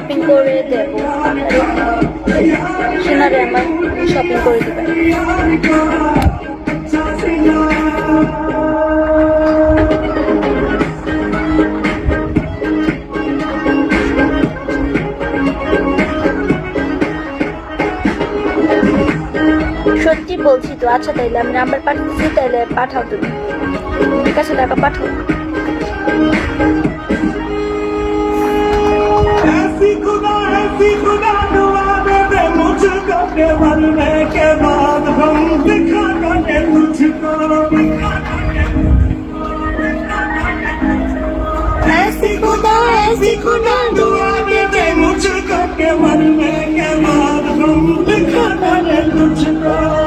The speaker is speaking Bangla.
শপিং করে দেবো, সিনারে আমার শপিং করে দেবে। সত্যি বলছি তো। আচ্ছা তাইলে আমি নাম্বার পাঠাচ্ছি, তাইলে পাঠাও তুমি, ঠিক আছে? টাকা পাঠাও। ऐसी खुदा दुआ दे दे मुझको के मन में के बाद हम दिखा दे तुझको।